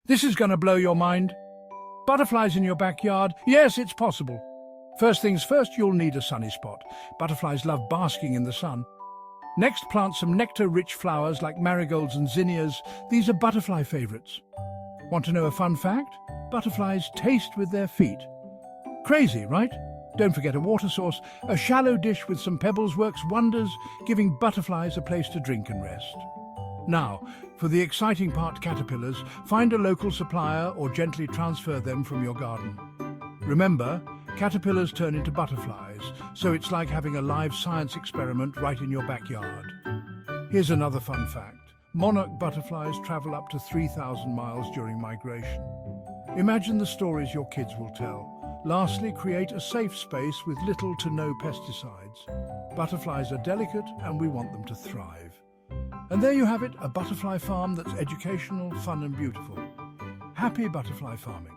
This is going to blow your mind. Butterflies in your backyard? Yes, it's possible. First things first, you'll need a sunny spot. Butterflies love basking in the sun. Next, plant some nectar-rich flowers like marigolds and zinnias. These are butterfly favorites. Want to know a fun fact? Butterflies taste with their feet. Crazy, right? Don't forget a water source. A shallow dish with some pebbles works wonders, giving butterflies a place to drink and rest. Now, for the exciting part, caterpillars, find a local supplier or gently transfer them from your garden. Remember, caterpillars turn into butterflies, so it's like having a live science experiment right in your backyard. Here's another fun fact. Monarch butterflies travel up to 3,000 miles during migration. Imagine the stories your kids will tell. Lastly, create a safe space with little to no pesticides. Butterflies are delicate and we want them to thrive. And there you have it, a butterfly farm that's educational, fun and beautiful. Happy butterfly farming.